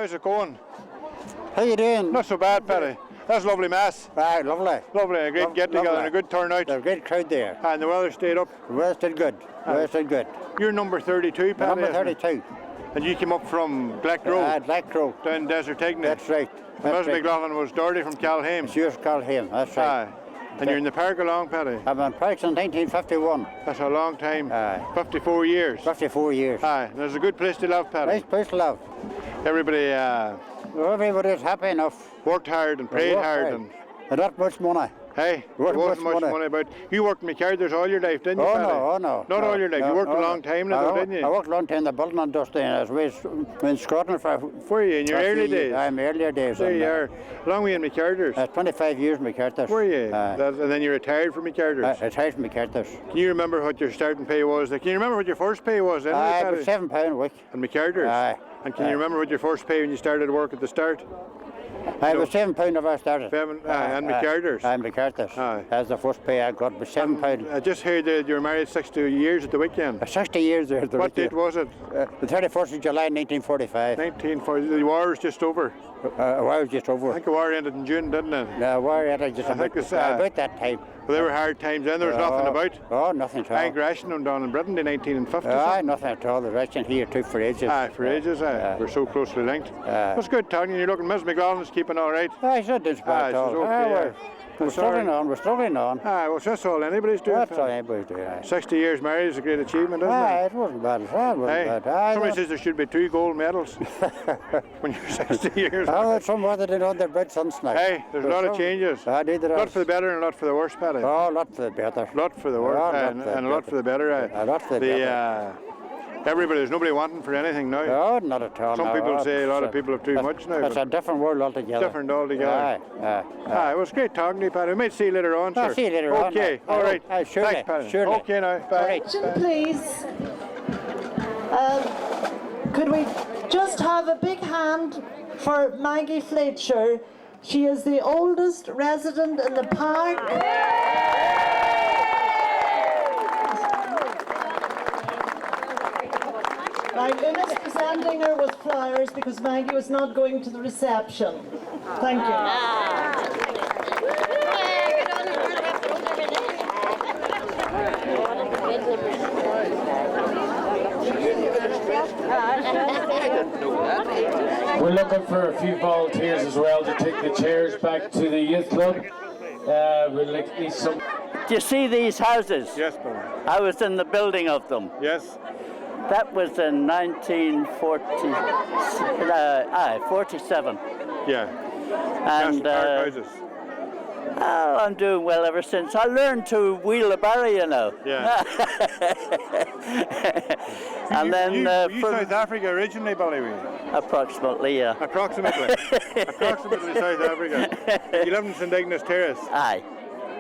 how's it going? How you doing? Not so bad, Paddy. That's a lovely mass. Aye, lovely. Lovely, a great get-together and a good turnout. There's a great crowd there. And the weather stayed up. The weather stayed good. The weather stayed good. You're number 32, Paddy. Number 32. And you came up from Blackrow. Blackrow. Down Desert Egneys. That's right. Mc.Callion was Doherty from Calhaim. She's Calhaim, that's right. Aye. And you're in the park a long, Paddy? I've been in park since 1951. That's a long time. Aye. 54 years. 54 years. Aye. And it's a good place to love, Paddy. Nice place to love. Everybody everybody's happy enough. worked hard and prayed hard. And not much money. Hey, there wasn't much money about. You worked in Mc.Gee all your life, didn't you, Paddy? Oh, no. Not all your life. You worked a long time now, didn't you? I worked a long time in the building industry, and I was in Scotland for... Were you in your early days? Aye, in my earlier days. There you are. How long were you in Mc.Gee? 25 years in Mc.Gee. Were you? And then you retired from Mc.Gee? Retired from Mc.Gee. Can you remember what your starting pay was? Can you remember what your first pay was? It was £7 a week. In Mc.Gee? Aye. And can you remember what your first pay when you started work at the start? It was £7 when I started. And Mc.Gee? Aye, Mc.Gee. That's the first pay I got, was £7. I just heard that you were married 60 years at the weekend. 60 years there. What date was it? The 31st of July 1945. 1940. The war was just over. The war was just over. I think the war ended in June, didn't it? The war ended just about that time. Well, they were hard times then. There was nothing about. Oh, nothing at all. I think rationing down in Britain in 1950. Aye, nothing at all. The ration here took for ages. Aye, for ages. We're so closely linked. That's good, Tony. You're looking. Miss McLaughlin's keeping all right. Aye, she's not doing bad at all. Okay, we're struggling on. We're struggling on. Aye, well, that's all anybody's doing. That's all anybody's doing. 60 years married is a great achievement, isn't it? Aye, it wasn't bad at all. It wasn't bad. Somebody says there should be 2 gold medals when you're 60 years. Oh, some other than on their bread sons now. Hey, there's a lot of changes. A lot for the better and a lot for the worse, Paddy. Oh, a lot for the better. A lot for the worse and a lot for the better. A lot for the better. There's nobody wanting for anything now. No, not at all. Some people say a lot of people have too much now. It's a different world altogether. Different altogether. Aye. It was great talking to you, Paddy. We might see you later on, sir. I'll see you later on. Okay, all right. Surely. Thanks, Paddy. Surely. Okay now, bye. Please. Could we just have a big hand for Maggie Fletcher? She is the oldest resident in the park. Right, Lynn is presenting her with flowers because Maggie was not going to the reception. Thank you. We're looking for a few volunteers as well to take the chairs back to the youth club. We'll need some. Do you see these houses? Yes, Bourne. I was in the building of them. Yes. That was in 1947. Yeah. And houses. I'm doing well ever since. I learned to wheel a barrow, you know. Yeah. And then you South Africa originally, Billy? Approximately, yeah. Approximately South Africa. You live in St.Egneys Tce. Aye.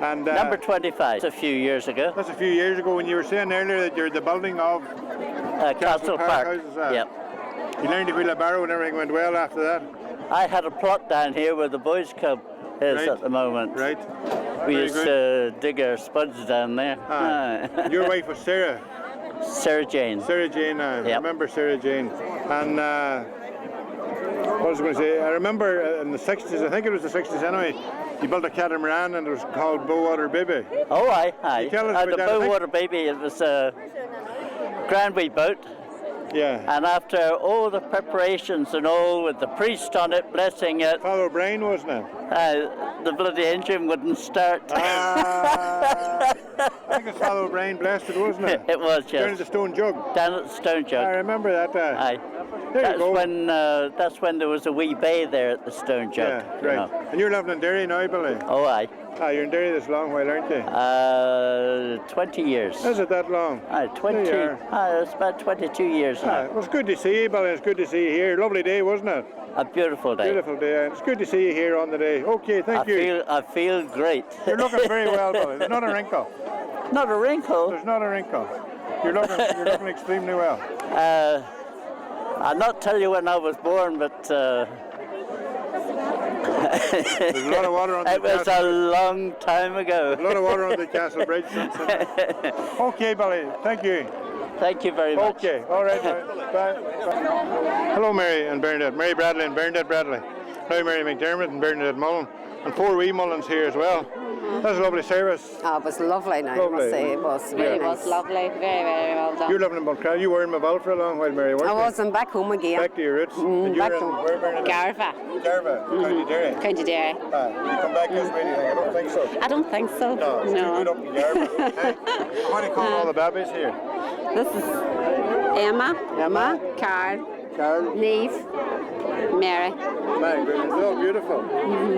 And number 25. That's a few years ago. That's a few years ago when you were saying earlier that you're the building of CastlePark. Yep. You learned to wheel a barrow and everything went well after that. I had a plot down here where the boys' club is at the moment. Right. We used to dig our spuds down there. Your wife was Sarah. Sarah Jane. Sarah Jane, I remember Sarah Jane. And what was I going to say? I remember in the 60s, I think it was the 60s anyway, you built a catamaran and it was called Bowater Baby. Oh, aye. Tell us about the that, Bowater Baby, it was a grand wee boat. Yeah. And after all the preparations and all, with the priest on it blessing it. Father Brain, wasn't it? The bloody engine wouldn't start. I think it's Father Brain blessed it, wasn't it? It was, yes. Down at the Stone Jug. Down at the Stone Jug. I remember that. Aye. That's when there was a wee bay there at the Stone Jug. Yeah, right. You know. And you're living in Derry now, Billy? Oh, aye. You're in Derry this long while, aren't you? 20 years. Is it that long? 20. It's about 22 years now. Well, it's good to see you, Billy. It's good to see you here. Lovely day, wasn't it? A beautiful day. Beautiful day. It's good to see you here on the day. Okay, thank you. I feel great. You're looking very well, Billy. There's not a wrinkle. Not a wrinkle? There's not a wrinkle. You're looking extremely well. I'll not tell you when I was born, but there's a lot of water on the castle. It was a long time ago. A lot of water on the castle bridge since then. Okay, Billy. Thank you. Thank you very much. Okay, all right. Bye. Bye. Hello, Mary and Bernadette. Mary Bradley and Bernadette Bradley. Now Mary McDermott and Bernadette Mullen. And 4 wee Mullins here as well. That's a lovely service. Oh, it was lovely now, Lovely. I must say. It was really nice. It was lovely, very, very well done. You're living in Balcral. You were in Maval for a long while, Mary, weren't I you? was, I'm back home again. Back to your roots. And you back were in home. where, Bernadette? Garva, Garva, County Derry. County Derry. Did you come back this way? I don't think so. I don't think so. No, it's too good up in Garva. Hey, what do you call all the babies here? This is Emma, Carl, Neve, Mary. Mary, they're all beautiful.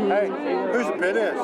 Hey, who's the prettiest?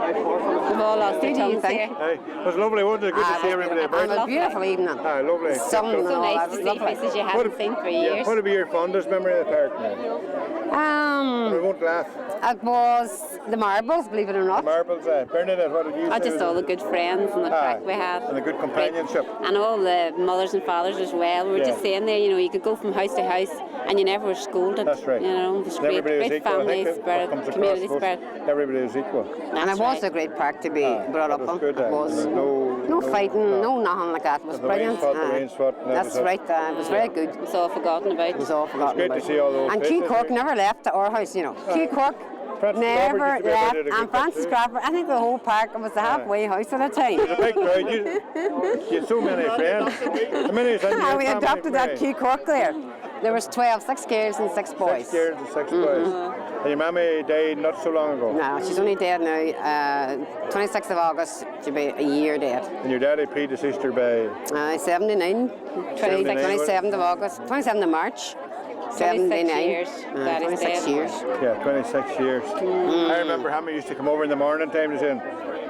We've all lost our tongues here. Hey, it was lovely, wasn't it? Good to see everybody. And a beautiful evening. Ah, lovely. Sun and So all nice that to was see lovely. faces you haven't seen for years. What would be your fondest memory of the park now? We won't laugh. It was the marbles, believe it or not. Marbles, Bernadette, what did you say? Just all the good friends and the crack we had. And the good companionship. And all the mothers and fathers as well. We were just saying there, you could go from house to house and you never were scolded. That's right. It was great, Everybody was great equal. I family think spirit, what comes community across spirit. most, everybody was equal. And it was a great park to be brought up it was on. good, It was. no Fighting, no nothing like that. It was The brilliant. rain spot, and That's everything. right, it was very good. It's all forgotten about. It was all forgotten great to about. see all those And faces Q Cork here. never left our house, Q Cork Francis never Crawford used to be left. about it, a And good Francis too. Crawford, I think the whole park was the halfway house at a time. There's a big crowd. You had so many friends. How many is in your And we family, adopted Mary? that Q Cork there. There was 12, 6 girls and 6 boys. 6 girls and 6 boys. And your mammy died not so long ago. No, she's only dead now. 26th of August, she'll be a year dead. And your daddy predeceased her by 79, 27th of August, 27th of March. 79 years. Daddy's 26 dead. years. 26 years. I remember Hammy used to come over in the morning time and say,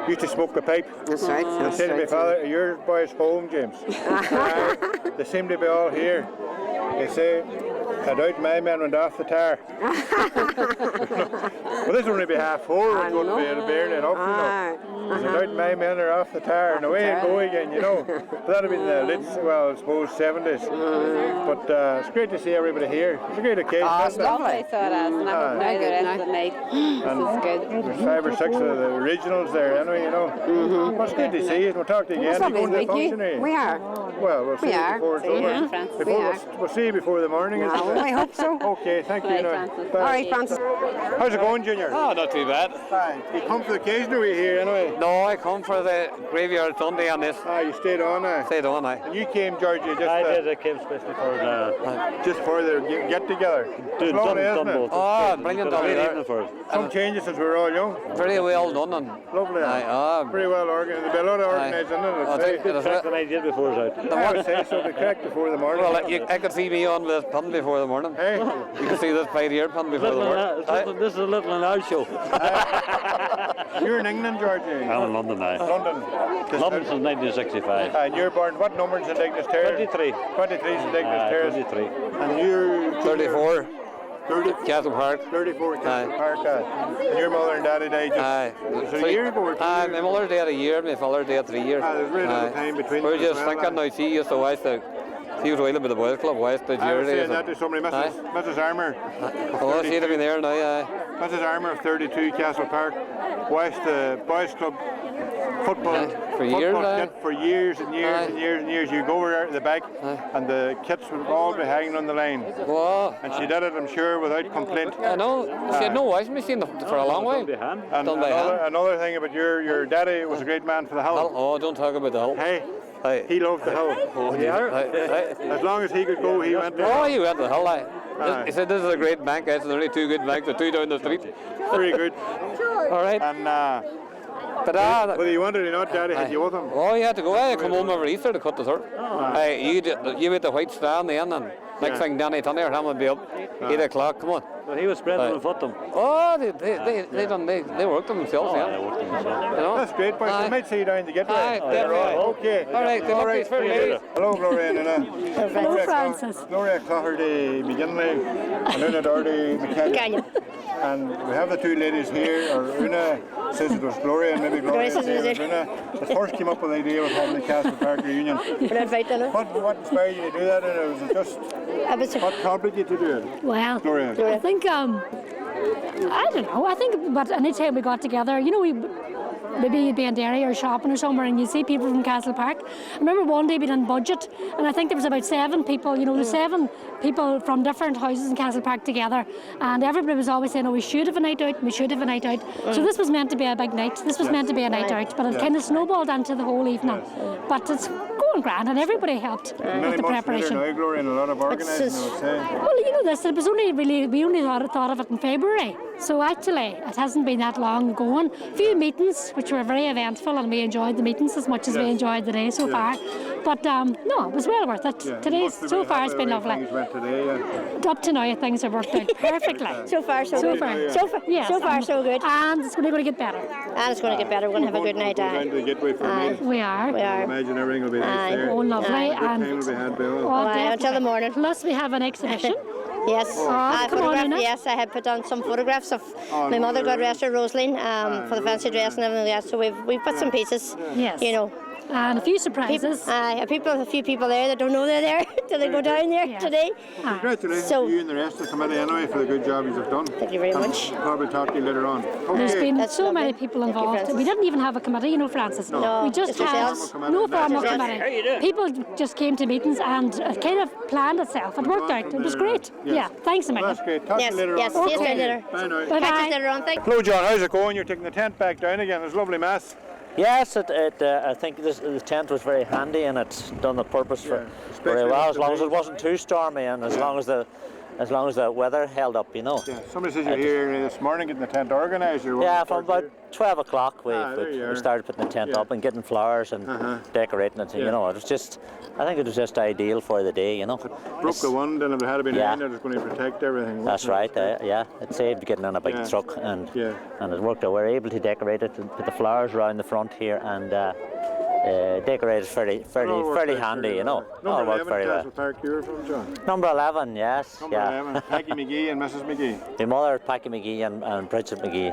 used to smoke a pipe. That's right. And That's say to my right. father, are your boys home, James? They seem to be all here. They say, I doubt my men went off the tar. Well, this will only be 4:30, it's going to be barely enough, I doubt my men are off the tar, and away and go again, But that would be in the late, I suppose, 70s. But it's great to see everybody here. It's a great occasion, Oh, it's isn't it? lovely. So it is, and I hope now the rest of the night. This is good. There's 5 or 6 of the originals there, anyway, Well, it's good to see you. We'll talk to you again. It's You going to the lovely, function, are you? We are. Well, we'll see We you are. before it's See you, over. Francis. Before, We are. we'll see you before the morning. isn't Oh, it? I hope so. Okay, thank you. Right, now. Francis. Bye. All right, Francis. How's it going, Junior? Oh, not too bad. Fine. You come for the occasion, or were you here anyway? No, I come for the graveyard Sunday on this. You stayed on, Stayed on, I. And you came, Georgie, just I came especially for just for the get-together. It's lovely, isn't it? Oh, brilliant on there. Some changes since we were all young. Very well done. And Lovely. aye, Pretty well organised. There'll be a lot of organised in I think it. it is than I did before it was out. I would say so. The crack before the morning. well, I could see me on this pun before the morning. Hey, You can see this 5-year pun before the morning. Aye. This is a little and out show. you're in England, Georgie. I'm in London now. London. London since 1965. And you're born, what number is St.Egneys Tce? 23. 23 St.Egneys Tce. 23. And you're 34, 30, Castle Park. 34 Aye. CastlePark. And your mother and daddy died Aye. just a year ago or 2 Aye, years my ago? mother died a year, my father died 3 years. There's very little time between We're them just as well, thinking now, she used to watch the... She was wailing with the boys club, watched the I was Gerry. saying that to somebody, Mrs. Armour. Oh, she'd have been there now, aye. Mrs. Armour of 32 Castle Park watched the boys club football For years, football aye. kit for years and years Aye. and years and years. You go over there at the back and the kits would all be hanging on the line. Whoa. And she did it, I'm sure, without complaint. I know, she had no washing machine for a long while. And Done by hand. another thing about your daddy was a great man for the Hull. hull. Oh, don't talk about the hull. Hey, Aye. he loved the hull. As long as he could go, he went there. Oh, you went to the hull, aye. Aye. He said, this is a great bank. I said, there's only 2 good banks, the 2 down the street. Very good. All right. And But whether you wanted or not, Daddy had you with him. oh, you had to go. I come home every Easter to cut the third. You ate the white strand then, and next thing Danny Tunney or him would be up 8 o'clock. Come on. But he was spreading on foot them. Oh, they worked them themselves, I yeah. worked them myself. You know? That's great, boys. Aye. I might see you down to get Aye, there. definitely. Okay. All right, good luck, these fair ladies. Hello, Gloria and Una. Hello, Francis. Gloria Doherty McGinley and Una Doherty Mc.Callion. And we have the 2 ladies here, or Una says it was Gloria, and maybe Gloria says it was Una. The first came up with the idea of having the Castle Park reunion. What inspired you to do that, and was it just what prompted you to do it? Well, Gloria. I think, I don't know, I think but any time we got together, maybe you'd be in Derry or shopping or somewhere and you see people from CastlePark. I remember one day being on budget and I think there was about 7 people, you know, there's 7 people from different houses in CastlePark together, and everybody was always saying, oh, we should have a night out, we should have a night out. So this was meant to be a big night, this was meant to be a night out, but it kind of snowballed into the whole evening. But it's going grand and everybody helped with the preparation. Now, Gloria, and a lot of organising, I would say. Well, you know this, it was only really, we only thought of it in February. So actually, it hasn't been that long going. A few meetings, which were very eventful, and we enjoyed the meetings as much as we enjoyed the day so far. But no, it was well worth it. Today, so far, it's been lovely. Up to now, things have worked out perfectly. So far, so good. So far, so good. And it's going to get better. And it's going to get better. We're going to have a good night. Going to the gateway for a meal. We are. I imagine everything will be nice there. Oh, lovely. Good time will be had, Bill. Until the morning. Plus, we have an exhibition. Yes, yes, I had put on some photographs of my mother, God rest her, Rosaline, for the fancy dress and everything like that. So we've put some pieces, you know. And a few surprises. A few people there that don't know they're there till they go down there today. Congratulations to you and the rest of the committee anyway for the good job you've done. Thank you very much. We'll probably talk to you later on. There's been so many people involved. We didn't even have a committee, you know, Francis. No, we just had no formal committee. People just came to meetings and it kind of planned itself. It worked out. It was great. Yeah, thanks a million. That's great. Talk to you later on. Yes, see you later. Bye now. Catch you later on. Thank you. Hello, John. How's it going? You're taking the tent back down again. It was lovely mass. Yes, I think the tent was very handy and it's done the purpose for very well, as long as it wasn't too stormy and as long as the weather held up, you know. Yeah. Somebody says you're here this morning getting the tent organised. Yeah, from about 12 o'clock we started putting the tent up and getting flowers and decorating it. You know, it was just, I think it was just ideal for the day, you know. It broke the wind and if it had been rain, it was going to protect everything. That's right, yeah. It saved getting on a big truck and it worked out. We were able to decorate it and put the flowers around the front here and decorate it fairly handy, you know. Number 11, very well. CastlePark, you were from, John? Number 11, yes. Number 11, Peggy Mc.Gee and Mrs. Mc.Gee. My mother, Peggy Mc.Gee and Bridget Mc.Gee.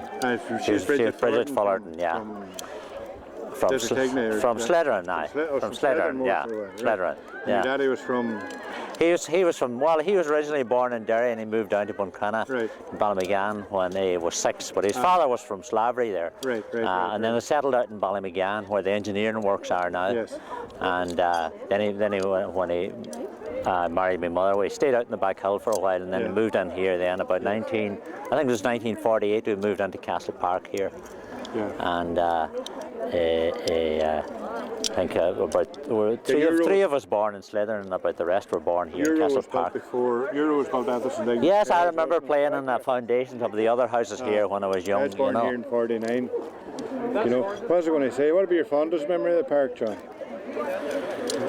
She's Bridget Fullerton, yeah. From Slederen, from Slederen, yeah. Slederen, yeah. Your daddy was from? He was from, well, he was originally born in Derry and he moved down to Buncrana in Ballymcgan when he was 6, but his father was from Slavey there. And then he settled out in Ballymcgan where the engineering works are now. Yes. And then when he married my mother, we stayed out in the back hill for a while and then we moved in here then about I think it was 1948 we moved into CastlePark here. And I think about three of us born in Slederen and about the rest were born here in CastlePark. Euro was called after St.Egneys. Yes, I remember playing in the foundations of the other houses here when I was young. I was born here in 49. You know, what was I going to say? What would be your fondest memory of the park, John?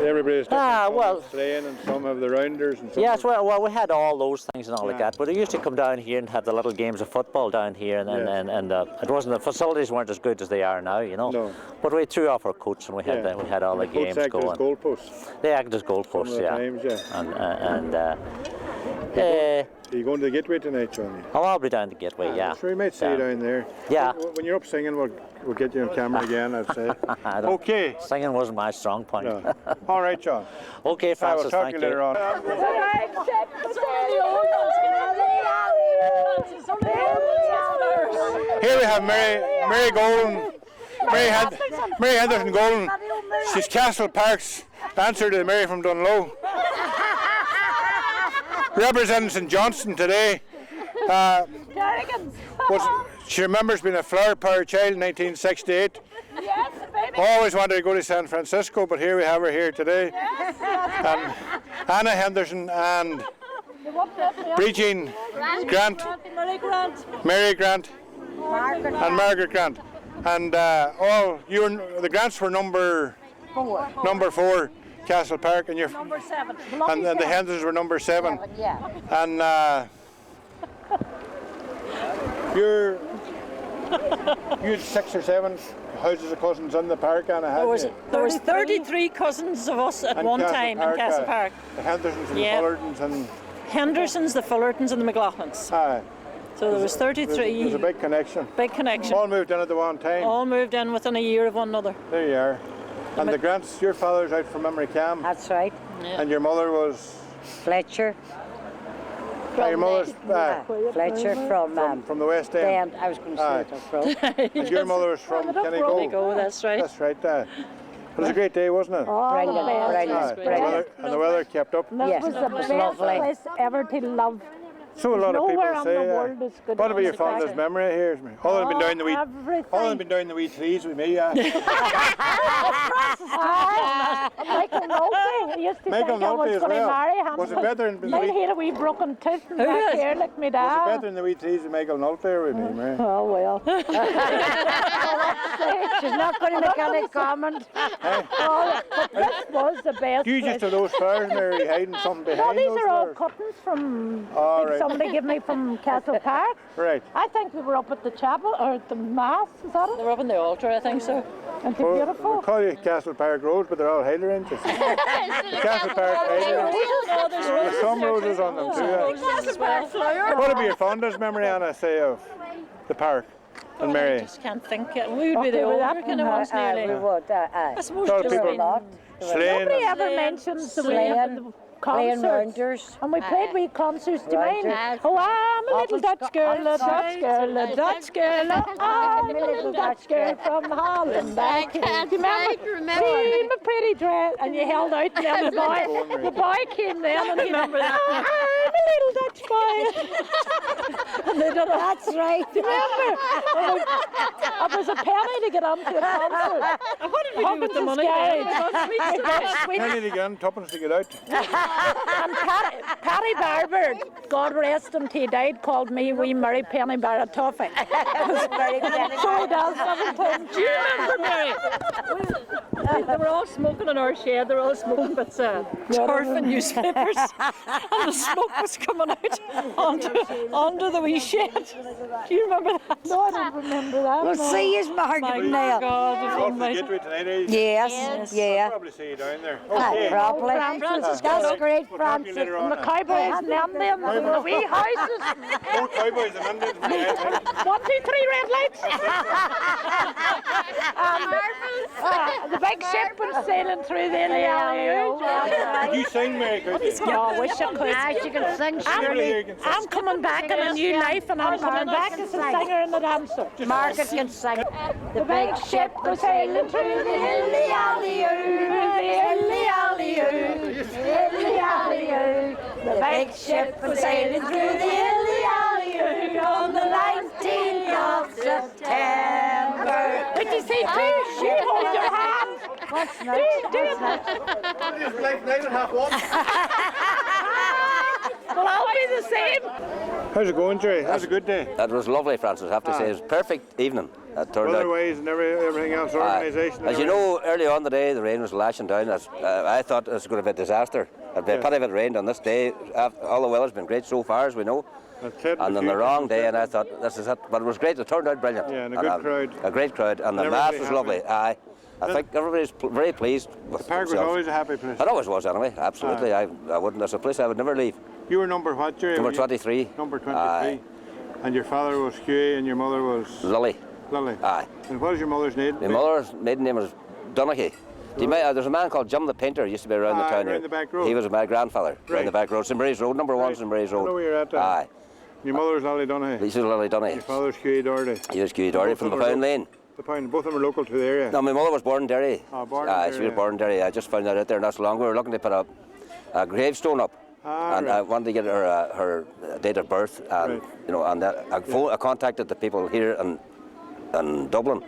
Everybody's playing and some have the rounders and some. Yes, well, we had all those things and all like that, but we used to come down here and have the little games of football down here, and it wasn't, the facilities weren't as good as they are now, you know. No. But we threw off our coats and we had all the games going. As goalposts. They acted as goalposts, Are you going to the Gateway tonight, John? Oh, I'll be down to Gateway, yeah. Sure, we might see you down there. Yeah. When you're up singing, we'll get you on camera again, I'd say. Okay. Singing wasn't my strong point. No. All right, John. Okay, Francis, thank you. Later on. Here we have Mary Golden, Mary Henderson Golden. She's CastlePark's dancer to Mary from Dunlow. Representing St. Johnston today. She remembers being a flower power child in 1968. Yes, baby. Always wanted to go to San Francisco, but here we have her here today. Yes. And Anna Henderson and Bridget Grant, Mary Grant, and Margaret Grant. And the Grants were number 4. CastlePark, and you're number 7. And the Hendersons were number 7. Yeah. And you had 6 or 7 houses of cousins in the park, Anna, there was 33 cousins of us at one time in CastlePark. The Hendersons and the Fullertons and Hendersons, the Fullertons and the McLaughlins. Aye. So there was 33. There's a big connection. Big connection. All moved in at the one time. All moved in within a year of one another. There you are. And the Grants, your father's out from Mc.Callion. That's right. Yeah. And your mother was? Fletcher. Your mother's Fletcher from the West End. I was going to say it. And your mother was from Kennygo, that's right. That's right. It was a great day, wasn't it? Brilliant. And the weather kept up. Yes, it was lovely. Place ever to love. So a lot of people Nowhere on say. the world is good What about as your fondest memory here? Other than been down the wee, other than been down the wee trees with me. Michael Nolte. He used to Michael think I was Nolte as going to well. marry him. Was it better than the Might wee? had a wee broken tooth and back here like me dad. Was it better than the wee trees with Michael Nolte with me, Mary? Oh well. She's not going to make any comment. Oh, but this was the best. You just have those flowers, Mary, hiding something No, behind these those are all flowers. cuttings from Right. somebody gave me from Castle Park. Right. I think they were up at the chapel or at the mass. Is that it? They were up on the altar, I think so. And they're beautiful. We call you Castle Park Road, but they're all Highland ranges. Castle Park Highland. No, There's some roses on them too. Castle Park flower. What would be your fondest memory, Anna, say, of the park and Mary? I just can't think. We would be the older kind of ones nearly. We would, I suppose A lot of just people been sleighing. Nobody ever mentions the way playing concerts. rounders. And we played wee concerts. Do you mind? Rounders. Oh, I'm a little Dutch girl, a Dutch girl, a Dutch girl. I'm a little Dutch girl from Holland. I can't remember. See my pretty dress. And you held out, and then the boy came then, and he remember that. I'm a little Dutch boy. And they did That's right. Do you remember? It was a penny to get onto a concert. What did we do with the money? Penny to get in, tuppence to get out. And Paddy Barber, God rest him till he died, called me wee Mary Penny Bar of Toffee. So he does sometimes. Do you remember, Mary? They were all smoking in our shed. They were all smoking bits of turf and newspapers, and the smoke was coming out onto the wee shed. Do you remember that? No, I don't remember that. We'll see you, Margaret My now. God, You're off the gateway tonight, eh? Yes, yeah. I'll probably see you down there. Okay. Probably. That's great, We'll talk to you Francis. later on. The cowboys and them, the wee houses. More cowboys and Indians. 1, 2, 3 red lights. The big ship was sailing through the Ilion. Did you sing, Mary? Yeah, I wish I could. She can sing. Surely you can sing. I'm coming back in a new life, and I'm coming back as a singer and a dancer. Margaret can sing. The big ship was sailing through the Ilion. The big ship was sailing through the Ilion on the 19th of September. Did you see two? You hold your hand. What's next? Just like 9.5 Well, I'll be the same. How's it going, Gerry? How's a good day? That was lovely, Francis, I have to say. It was a perfect evening. It turned out. Weather-wise and everything else, organisation. As you know, early on the day, the rain was lashing down. I thought it was going to be a disaster. It'd be a pity if it rained on this day. All the weather's been great so far, as we know. And on the wrong day, and I thought, this is it. But it was great. It turned out brilliant. Yeah, and a good crowd. A great crowd. And the mass was lovely. Aye. I think everybody's very pleased with the park was always a happy place. It always was, anyway. Absolutely. I wouldn't. That's a place I would never leave. You were number what, Gerry? Number 23. Number 23. And your father was Huey and your mother was? Lily. Lily. Aye. And what was your mother's name? My mother's maiden name was Doherty. There's a man called Jim the Painter, used to be around the town here. The back road. He was my grandfather, around the back road. St. Mary's Road, number 1 St. Mary's Road. I know where you're at. Aye. Your mother's Lily Doherty. This is Lily Doherty. Your father's Gerry Doherty. He was Gerry Doherty from the Pound Lane. The Pound. Both of them are local to the area. No, my mother was born in Derry. Oh, born in Derry. She was born in Derry. I just found that out there not so long. We were looking to put a gravestone up. And I wanted to get her date of birth, and and that I contacted the people here in Dublin,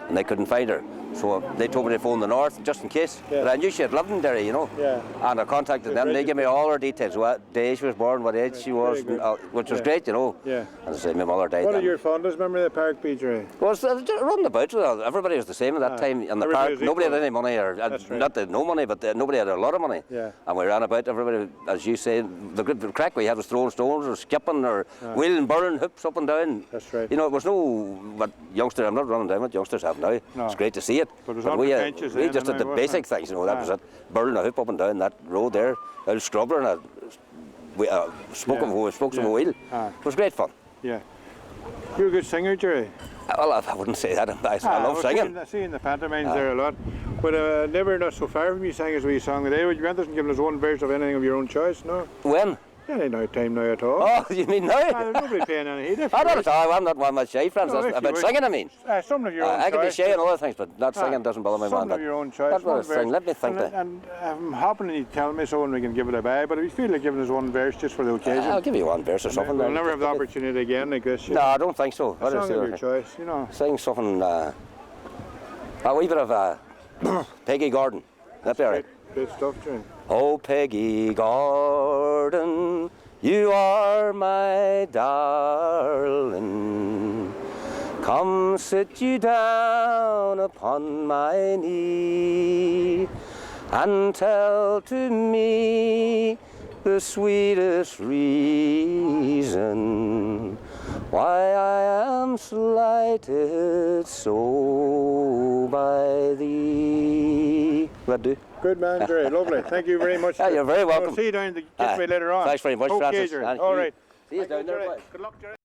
and they couldn't find her. So they told me to phone the north just in case. But I knew she had lived in Derry, Yeah. And I contacted them. They gave me all her details: what day she was born, what age she was, which was great, Yeah. And I said my mother died. What then. are your fondest memory of the park, Gerry? Well, running about, everybody was the same at that time in the park. Nobody had any money, or not that no money, but nobody had a lot of money. Yeah. And we ran about, everybody, as you say, the crack we had was throwing stones or skipping or wheeling, burning hoops up and down. That's right. It was no what youngsters, I'm not running down what youngsters have now. No. It's great to see it. But it was we just did the basic things, that was it. Burning a hoop up and down that road there, out scrubbing a spokes of a wheel. It was great fun. Yeah. You're a good singer, Gerry. Well, I wouldn't say that. I love singing. Seeing the pantomimes there a lot. But never not so far from you sang as we sang today. Would you be interested in giving us one verse of anything of your own choice, no? When? It ain't no time now at all. Oh, you mean now? There's nobody paying any heed. I don't know. I'm not one much shy, friends. No, if About you singing, I mean. Some of your own I can be choice. shy and other things, but not singing doesn't bother me one Some bit. of your own choice. That's what I was one saying. verse. Let me think that. And I'm hoping you tell me so and we can give it a bye, but if you feel like giving us one verse just for the occasion. I'll give you one verse or something. We'll never have the opportunity again like this. No, I don't think so. A song of your choice, you know. Sing something, a wee bit of Peggy Gordon. That be all right. Good stuff, Jane. Oh, Peggy Gordon, you are my darling. Come sit you down upon my knee and tell to me the sweetest reason why I am slighted so by thee. Will that do? Good man, Gerry. Lovely. Thank you very much. You're very welcome. I'll see you down the gateway later on. Thanks very much, okay, Francis. Gerry. Thank All you. right. See you down there. Good luck, Gerry.